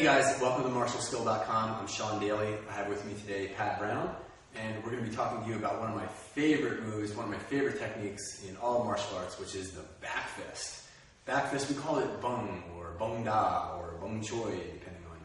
guys, welcome to martialskill.com. I'm Sean Daly. I have with me today Pat Brown, and we're going to be talking to you about one of my favorite moves, one of my favorite techniques in all martial arts, which is the back fist. Back fist, we call it bung, or bung da, or bung choi, depending on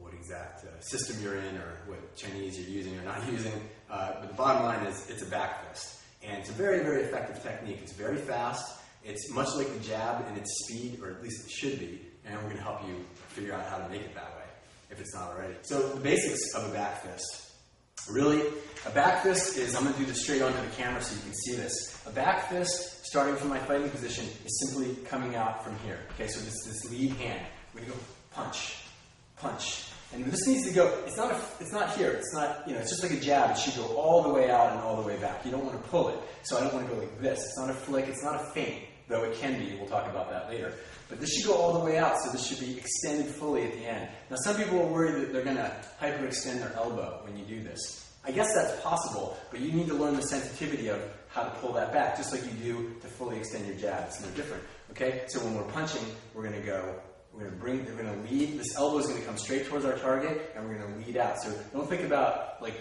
what exact system you're in or what Chinese you're using or not using. But the bottom line is it's a back fist. And it's a very, very effective technique. It's very fast. It's much like the jab in its speed, or at least it should be. And we're going to help you figure out how to make it that way, if it's not already. So the basics of a back fist. Really, a back fist is, I'm going to do this straight onto the camera so you can see this. A back fist, starting from my fighting position, is simply coming out from here. Okay, so this lead hand. We're going to go punch, punch. And this needs to go, it's not here, it's not, it's just like a jab. It should go all the way out and all the way back. You don't want to pull it. So I don't want to go like this. It's not a flick, it's not a feint, though it can be. We'll talk about that later. But this should go all the way out, so this should be extended fully at the end. Now, some people are worried that they're going to hyperextend their elbow when you do this. I guess that's possible, but you need to learn the sensitivity of how to pull that back, just like you do to fully extend your jab. It's no different. Okay? So when we're punching, we're going to lead, this elbow is going to come straight towards our target, and we're going to lead out. So don't think about like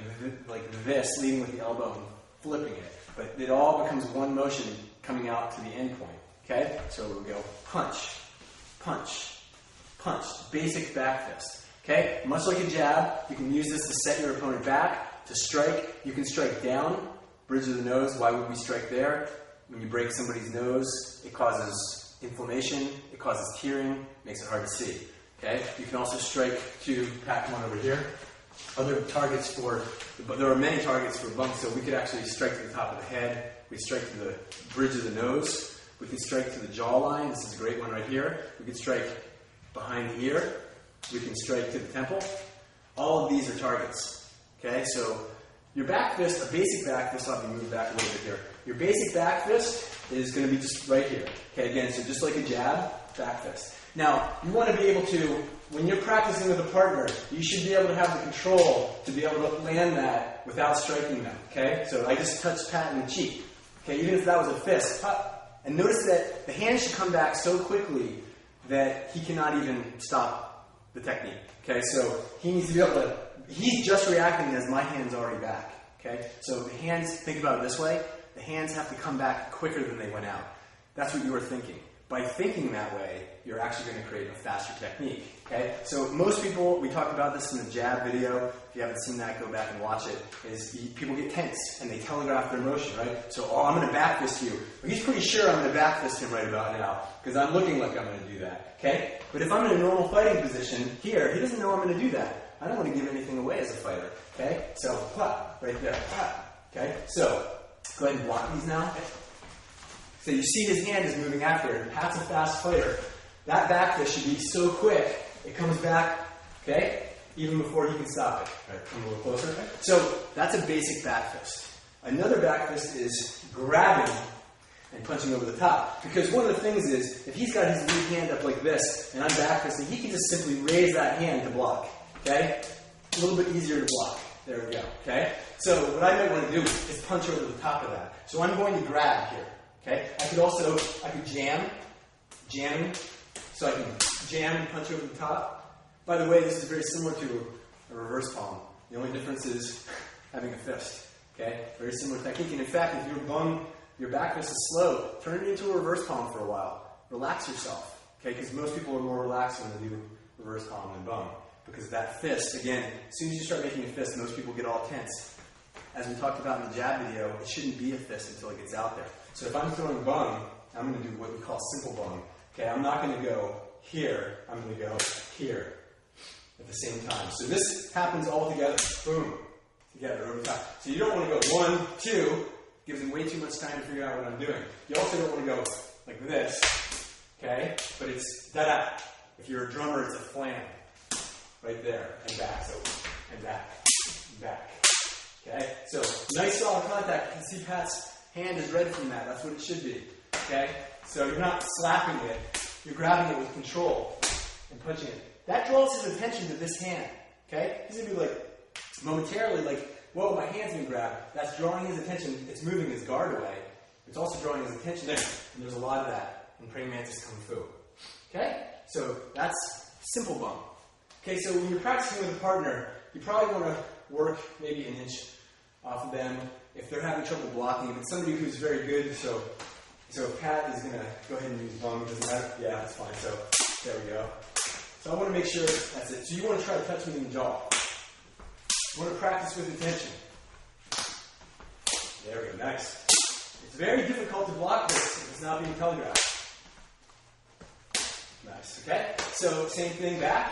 this, leading with the elbow and flipping it. But it all becomes one motion coming out to the end point. Okay? So we'll go punch, punch, punch. Basic back fist. Okay? Much like a jab, you can use this to set your opponent back, to strike. You can strike down, bridge of the nose. Why would we strike there? When you break somebody's nose, it causes inflammation, it causes tearing, makes it hard to see. Okay? You can also strike to, Pat, come on over here. Other targets but there are many targets for bunks, so we could actually strike to the top of the head. We strike to the bridge of the nose. We can strike to the jawline. This is a great one right here. We can strike behind the ear. We can strike to the temple. All of these are targets. Okay, so your back fist, a basic back fist, I'll move back a little bit here. Your basic back fist is going to be just right here. Okay, again, so just like a jab, back fist. Now, you want to be able to, when you're practicing with a partner, you should be able to have the control to be able to land that without striking them. Okay, so I just touched Pat in the cheek. Okay, even if that was a fist, and notice that the hand should come back so quickly that he cannot even stop the technique. Okay, so he needs to be able to, he's just reacting as my hand's already back. Okay, so the hands, think about it this way, the hands have to come back quicker than they went out. That's what you were thinking. By thinking that way, you're actually going to create a faster technique. Okay, so most people, we talked about this in the jab video. If you haven't seen that, go back and watch it. People get tense and they telegraph their motion, right? So, I'm going to back fist you. But he's pretty sure I'm going to back fist him right about now because I'm looking like I'm going to do that. Okay, but if I'm in a normal fighting position here, he doesn't know I'm going to do that. I don't want to give anything away as a fighter. Okay, so right there. Okay, so go ahead and block these now. So you see his hand is moving after it. Pat's a fast fighter. That back fist should be so quick, it comes back, okay, even before he can stop it. All right, come a little closer. So that's a basic back fist. Another back fist is grabbing and punching over the top. Because one of the things is, if he's got his lead hand up like this, and I'm back fisting, he can just simply raise that hand to block. Okay? A little bit easier to block. There we go. Okay? So what I might want to do is punch over the top of that. So I'm going to grab here. Okay? I could jamming, so I can jam and punch over the top. By the way, this is very similar to a reverse palm. The only difference is having a fist. Okay? Very similar technique. And in fact, if your back fist is slow, turn it into a reverse palm for a while. Relax yourself. Okay? Because most people are more relaxed when they do reverse palm than bung. Because that fist, again, as soon as you start making a fist, most people get all tense. As we talked about in the jab video, it shouldn't be a fist until it gets out there. So if I'm throwing bung, I'm going to do what we call simple bung. Okay, I'm not going to go here. I'm going to go here at the same time. So this happens all together. Boom. Together over top. So you don't want to go 1, 2. Gives him way too much time to figure out what I'm doing. You also don't want to go like this. Okay? But it's da-da. If you're a drummer, it's a flam. Right there. And back. So, and back. And back. Okay? So, nice solid contact. You can see Pat's hand is red from that. That's what it should be. Okay? So you're not slapping it. You're grabbing it with control and punching it. That draws his attention to this hand. Okay? He's going to be like, momentarily, like, whoa, my hand's been grabbed. That's drawing his attention. It's moving his guard away. It's also drawing his attention there. And there's a lot of that in praying mantis kung fu. Okay? So that's simple bung. Okay, so when you're practicing with a partner, you probably want to work maybe an inch off of them. If they're having trouble blocking, if it's somebody who's very good, so Pat is going to go ahead and use bung, doesn't matter? Yeah, that's fine. So there we go. So I want to make sure that's it. So you want to try to touch me in the jaw. You want to practice with intention. There we go, nice. It's very difficult to block this if it's not being telegraphed. Nice, okay? So same thing back.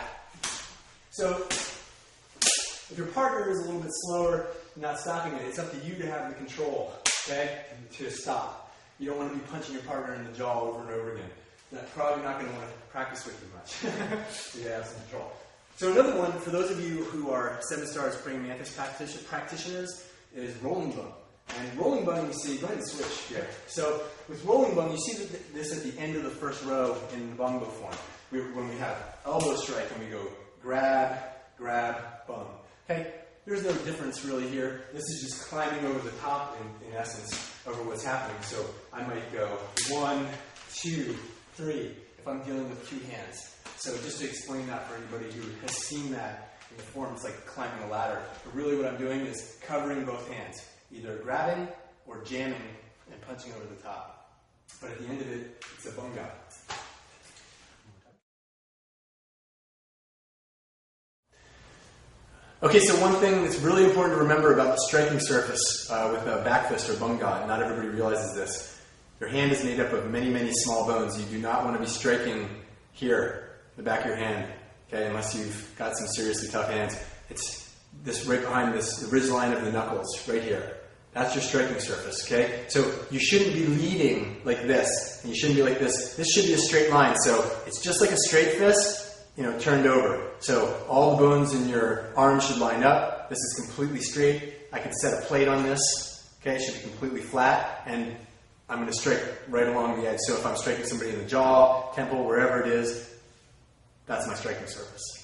So if your partner is a little bit slower, not stopping it, it's up to you to have the control, okay, to stop. You don't want to be punching your partner in the jaw over and over again. You're probably not going to want to practice with you much. So you have some control. So another one, for those of you who are 7 stars praying mantis practitioners, is rolling bung. And rolling bung, you see, go ahead and switch here. So with rolling bung, you see this at the end of the first row in the bongo form. When we have elbow strike and we go grab, grab, bung. Okay, there's no difference really here. This is just climbing over the top, in essence, over what's happening. So I might go 1, 2, 3, if I'm dealing with 2 hands. So just to explain that for anybody who has seen that in the form, it's like climbing a ladder. But really what I'm doing is covering both hands, either grabbing or jamming and punching over the top. But at the end of it, it's a bunga. Okay, so one thing that's really important to remember about the striking surface with a back fist or bunga, and not everybody realizes this, your hand is made up of many, many small bones. You do not want to be striking here, the back of your hand, okay, unless you've got some seriously tough hands. It's this right behind this, the ridge line of the knuckles, right here. That's your striking surface, okay? So you shouldn't be leading like this, and you shouldn't be like this. This should be a straight line, so it's just like a straight fist, turned over. So all the bones in your arm should line up. This is completely straight. I can set a plate on this, okay? It should be completely flat, and I'm going to strike right along the edge. So if I'm striking somebody in the jaw, temple, wherever it is, that's my striking surface.